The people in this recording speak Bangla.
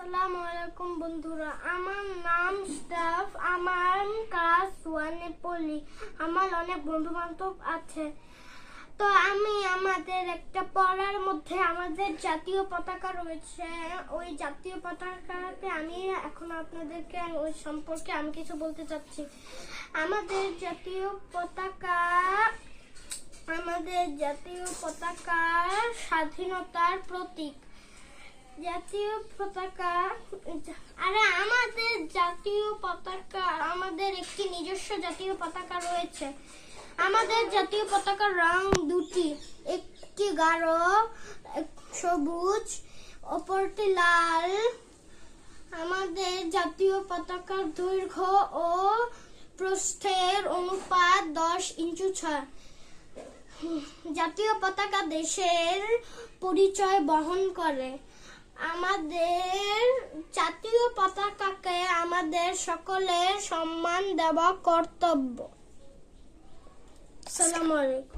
আসসালামু আলাইকুম বন্ধুরা, আমার নাম স্টাফ। আমার ক্লাস 1 এ পড়ি। আমার অনেক বন্ধু বান্ধব আছে। তো আমাদের একটা পড়ার মধ্যে আমাদের জাতীয় পতাকা রয়েছে। ওই জাতীয় পতাকাতে আমি এখন আপনাদেরকে ওই সম্পর্কে আমি কিছু বলতে চাচ্ছি। আমাদের জাতীয় পতাকা স্বাধীনতার প্রতীক। আমাদের একটি নিজস্ব জাতীয় পতাকা রয়েছে। আমাদের জাতীয় পতাকার রং দুটি, একটি গাঢ় সবুজ, অপরটি লাল। আমাদের জাতীয় পতাকার দৈর্ঘ্য ও প্রস্থের অনুপাত 10 ইঞ্চি 6। জাতীয় পতাকা দেশের পরিচয় বহন করে। আমাদের জাতীয় পতাকাকে আমাদের সকলের সম্মান দেওয়া কর্তব্য। আসসালামু আলাইকুম।